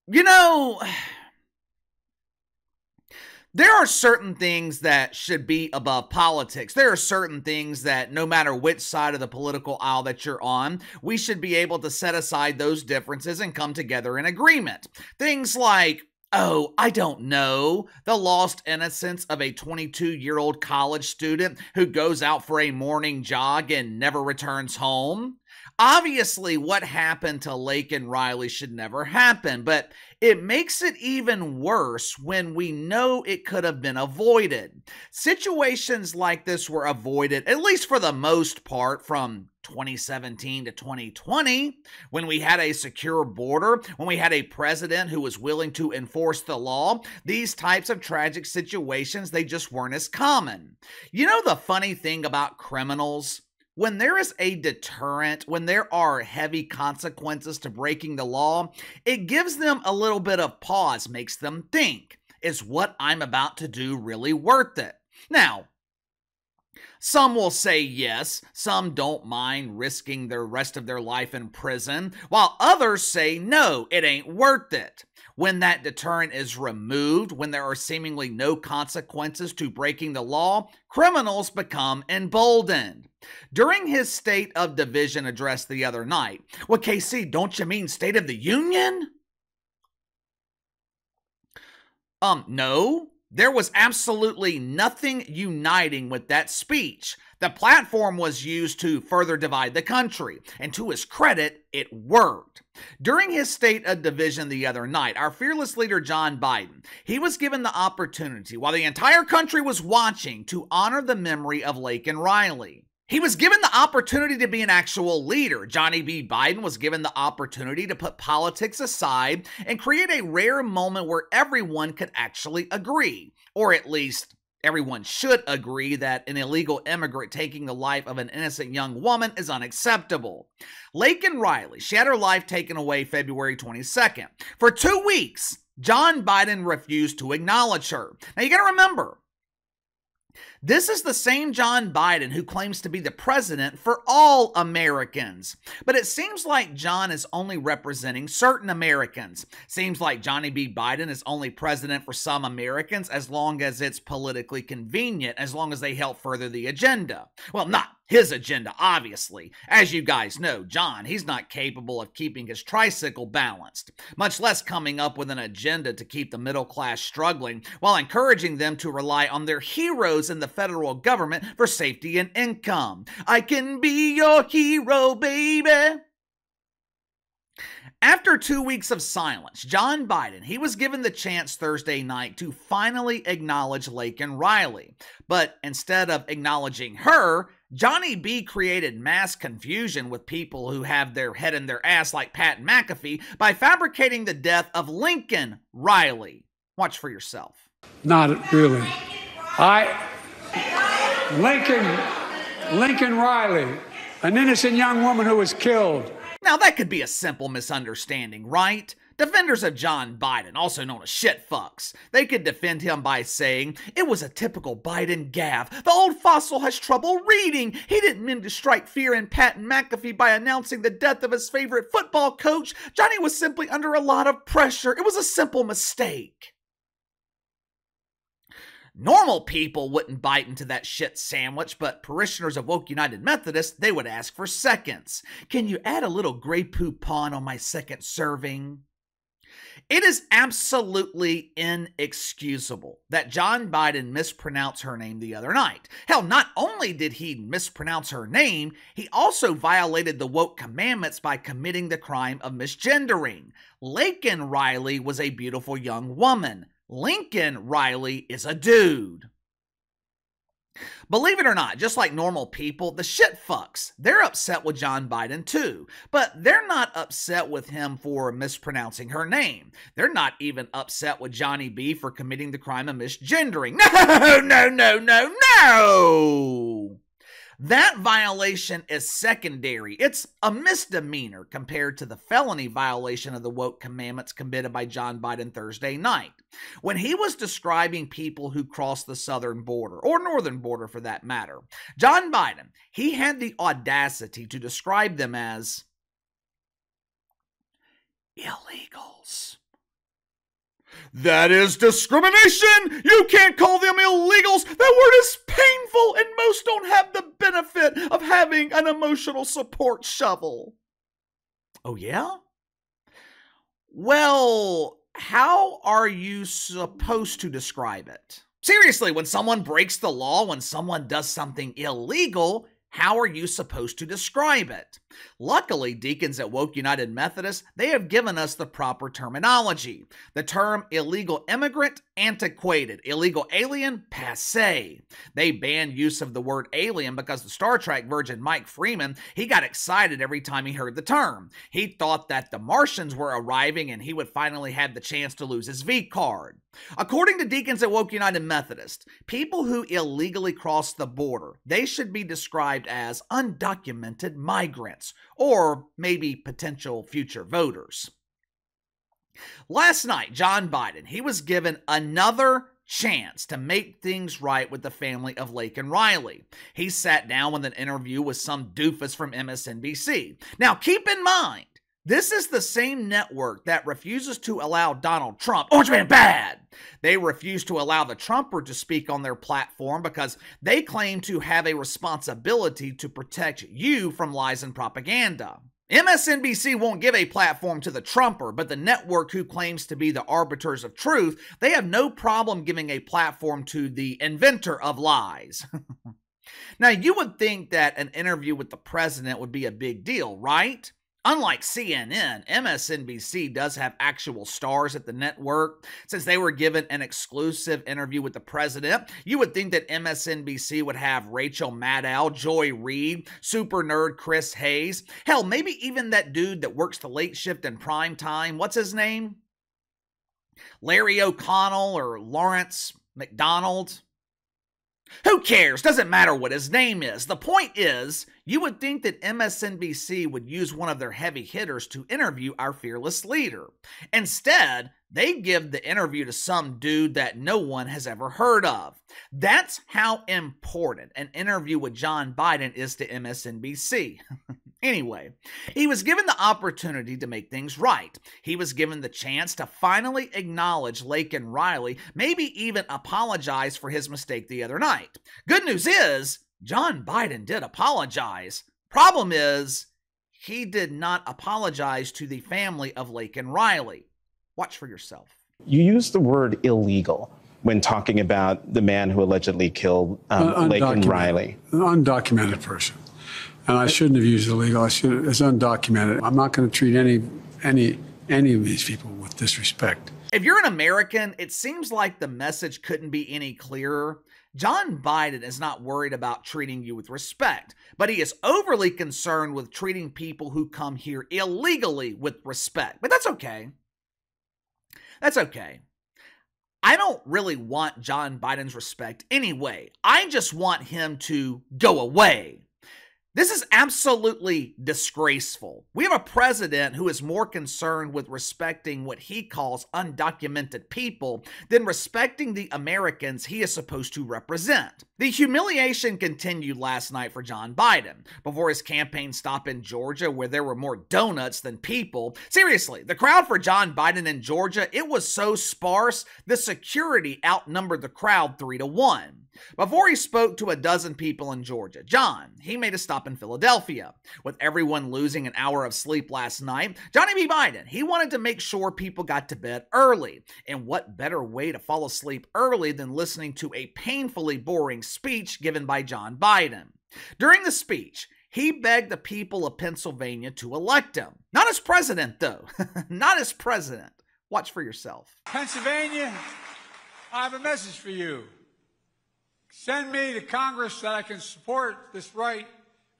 You know, there are certain things that should be above politics. There are certain things that no matter which side of the political aisle that you're on, we should be able to set aside those differences and come together in agreement. Things like, oh, I don't know, the lost innocence of a 22-year-old college student who goes out for a morning jog and never returns home. Obviously, what happened to Laken Riley should never happen, but it makes it even worse when we know it could have been avoided. Situations like this were avoided, at least for the most part, from 2017 to 2020, when we had a secure border, when we had a president who was willing to enforce the law. These types of tragic situations, they just weren't as common. You know the funny thing about criminals? When there is a deterrent, when there are heavy consequences to breaking the law, it gives them a little bit of pause, makes them think, is what I'm about to do really worth it? Now, some will say yes, some don't mind risking the rest of their life in prison, while others say no, it ain't worth it. When that deterrent is removed, when there are seemingly no consequences to breaking the law, criminals become emboldened. During his State of Division address the other night, well, KC, don't you mean State of the Union? No. There was absolutely nothing uniting with that speech. The platform was used to further divide the country, and to his credit, it worked. During his State of Division the other night, our fearless leader John Biden, he was given the opportunity, while the entire country was watching, to honor the memory of Laken Riley. He was given the opportunity to be an actual leader. Johnny B. Biden was given the opportunity to put politics aside and create a rare moment where everyone could actually agree, or at least everyone should agree, that an illegal immigrant taking the life of an innocent young woman is unacceptable. Laken Riley, she had her life taken away February 22nd. For 2 weeks, John Biden refused to acknowledge her. Now you gotta remember, this is the same John Biden who claims to be the president for all Americans. But it seems like John is only representing certain Americans. Seems like Johnny B. Biden is only president for some Americans as long as it's politically convenient, as long as they help further the agenda. Well, not his agenda, obviously. As you guys know, John, he's not capable of keeping his tricycle balanced, much less coming up with an agenda to keep the middle class struggling while encouraging them to rely on their heroes in the federal government for safety and income. I can be your hero, baby. After 2 weeks of silence, John Biden, he was given the chance Thursday night to finally acknowledge Laken Riley. But instead of acknowledging her, Johnny B created mass confusion with people who have their head in their ass like Pat McAfee by fabricating the death of Laken Riley. Watch for yourself. Not really. Laken Riley, an innocent young woman who was killed. Now that could be a simple misunderstanding, right? Defenders of John Biden, also known as shitfucks, they could defend him by saying, it was a typical Biden gaffe. The old fossil has trouble reading. He didn't mean to strike fear in Pat McAfee by announcing the death of his favorite football coach. Johnny was simply under a lot of pressure. It was a simple mistake. Normal people wouldn't bite into that shit sandwich, but parishioners of Woke United Methodist, they would ask for seconds. Can you add a little Grey Poupon on my second serving? It is absolutely inexcusable that John Biden mispronounced her name the other night. Hell, not only did he mispronounce her name, he also violated the woke commandments by committing the crime of misgendering. Laken Riley was a beautiful young woman. Laken Riley is a dude. Believe it or not, just like normal people, the shitfucks, they're upset with John Biden too. But they're not upset with him for mispronouncing her name. They're not even upset with Johnny B for committing the crime of misgendering. No! That violation is secondary. It's a misdemeanor compared to the felony violation of the woke commandments committed by John Biden Thursday night. When he was describing people who cross the southern border, or northern border for that matter, John Biden, he had the audacity to describe them as illegals. That is discrimination. You can't call them illegals. That word is painful, and most don't have the benefit of having an emotional support shovel. Oh, yeah? Well, how are you supposed to describe it? Seriously, when someone breaks the law, when someone does something illegal, how are you supposed to describe it? Luckily, deacons at Woke United Methodist, they have given us the proper terminology. The term illegal immigrant, antiquated. Illegal alien, passé. They banned use of the word alien because the Star Trek virgin Mike Freeman, he got excited every time he heard the term. He thought that the Martians were arriving and he would finally have the chance to lose his V card. According to deacons at Woke United Methodist, people who illegally cross the border, they should be described as undocumented migrants, or maybe potential future voters. Last night, John Biden, he was given another chance to make things right with the family of Laken Riley. He sat down with an interview with some doofus from MSNBC. Now, keep in mind, this is the same network that refuses to allow Donald Trump, Orange Man bad. They refuse to allow the Trumper to speak on their platform because they claim to have a responsibility to protect you from lies and propaganda. MSNBC won't give a platform to the Trumper, but the network who claims to be the arbiters of truth, they have no problem giving a platform to the inventor of lies. Now, you would think that an interview with the president would be a big deal, right? Unlike CNN, MSNBC does have actual stars at the network. Since they were given an exclusive interview with the president, you would think that MSNBC would have Rachel Maddow, Joy Reid, super nerd Chris Hayes. Hell, maybe even that dude that works the late shift in prime time. What's his name? Larry O'Connell or Lawrence McDonald? Who cares? Doesn't matter what his name is. The point is, you would think that MSNBC would use one of their heavy hitters to interview our fearless leader. Instead, they give the interview to some dude that no one has ever heard of. That's how important an interview with John Biden is to MSNBC. Anyway, he was given the opportunity to make things right. He was given the chance to finally acknowledge Laken Riley, maybe even apologize for his mistake the other night. Good news is, John Biden did apologize. Problem is, he did not apologize to the family of Laken Riley. Watch for yourself. You used the word illegal when talking about the man who allegedly killed Laken Riley. An undocumented person. And I shouldn't have used illegal. It's undocumented. I'm not going to treat any of these people with disrespect. If you're an American, it seems like the message couldn't be any clearer. John Biden is not worried about treating you with respect, but he is overly concerned with treating people who come here illegally with respect. But that's okay. That's okay. I don't really want John Biden's respect anyway. I just want him to go away. This is absolutely disgraceful. We have a president who is more concerned with respecting what he calls undocumented people than respecting the Americans he is supposed to represent. The humiliation continued last night for John Biden before his campaign stop in Georgia, where there were more donuts than people. Seriously, the crowd for John Biden in Georgia, it was so sparse, the security outnumbered the crowd 3-1. Before he spoke to a dozen people in Georgia, John, he made a stop in Philadelphia. With everyone losing an hour of sleep last night, Johnny B. Biden, he wanted to make sure people got to bed early. And what better way to fall asleep early than listening to a painfully boring speech given by John Biden? During the speech, he begged the people of Pennsylvania to elect him. Not as president, though. Not as president. Watch for yourself. Pennsylvania, I have a message for you. Send me to Congress that I can support this right,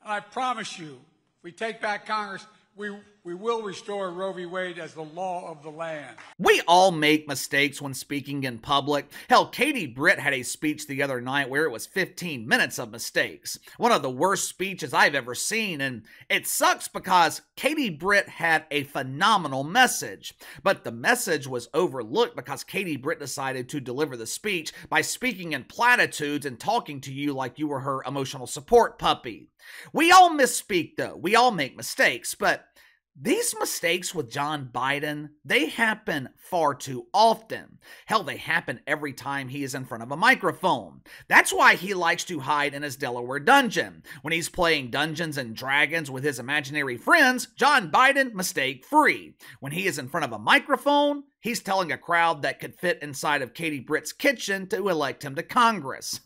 and I promise you, if we take back Congress, we will restore Roe v. Wade as the law of the land. We all make mistakes when speaking in public. Hell, Katie Britt had a speech the other night where it was 15 minutes of mistakes. One of the worst speeches I've ever seen, and it sucks because Katie Britt had a phenomenal message. But the message was overlooked because Katie Britt decided to deliver the speech by speaking in platitudes and talking to you like you were her emotional support puppy. We all misspeak though. We all make mistakes, but These mistakes with John Biden, they happen far too often. Hell, they happen every time he is in front of a microphone. That's why he likes to hide in his Delaware dungeon. When he's playing Dungeons and Dragons with his imaginary friends, John Biden, mistake-free. When he is in front of a microphone, he's telling a crowd that could fit inside of Katie Britt's kitchen to elect him to Congress.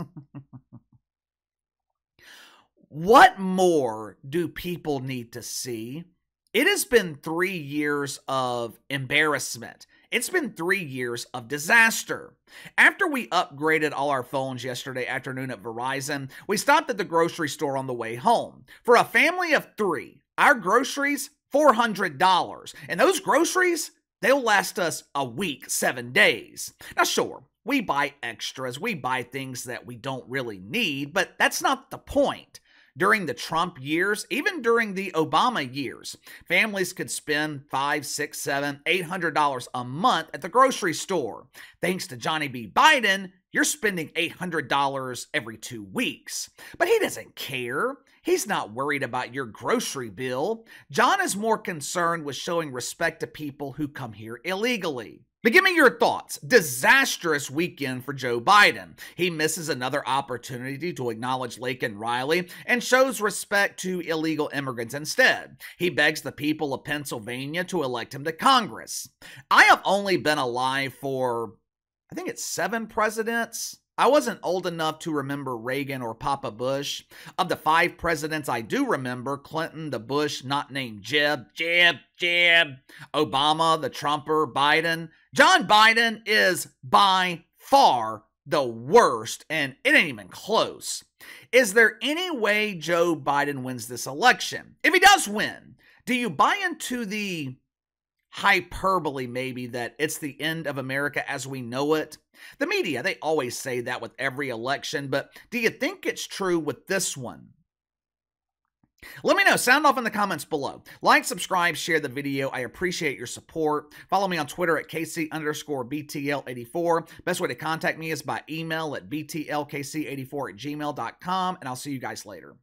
What more do people need to see? It has been 3 years of embarrassment. It's been 3 years of disaster. After we upgraded all our phones yesterday afternoon at Verizon, we stopped at the grocery store on the way home. For a family of 3, our groceries, $400. And those groceries, they'll last us a week, 7 days. Now sure, we buy extras, we buy things that we don't really need, but that's not the point. During the Trump years, even during the Obama years, families could spend $500, $600, $700, $800 a month at the grocery store. Thanks to Johnny B. Biden, you're spending $800 every 2 weeks. But he doesn't care. He's not worried about your grocery bill. John is more concerned with showing respect to people who come here illegally. But give me your thoughts. Disastrous weekend for Joe Biden. He misses another opportunity to acknowledge Laken Riley and shows respect to illegal immigrants instead. He begs the people of Pennsylvania to elect him to Congress. I have only been alive for, I think it's 7 presidents. I wasn't old enough to remember Reagan or Papa Bush. Of the 5 presidents I do remember, Clinton, the Bush not named Jeb, Obama, the Trumper, Biden. John Biden is by far the worst, and it ain't even close. Is there any way Joe Biden wins this election? If he does win, do you buy into the hyperbole maybe that it's the end of America as we know it? The media, they always say that with every election, but do you think it's true with this one? Let me know. Sound off in the comments below. Like, subscribe, share the video. I appreciate your support. Follow me on Twitter at KC_BTL84. Best way to contact me is by email at BTLKC84@gmail.com, and I'll see you guys later.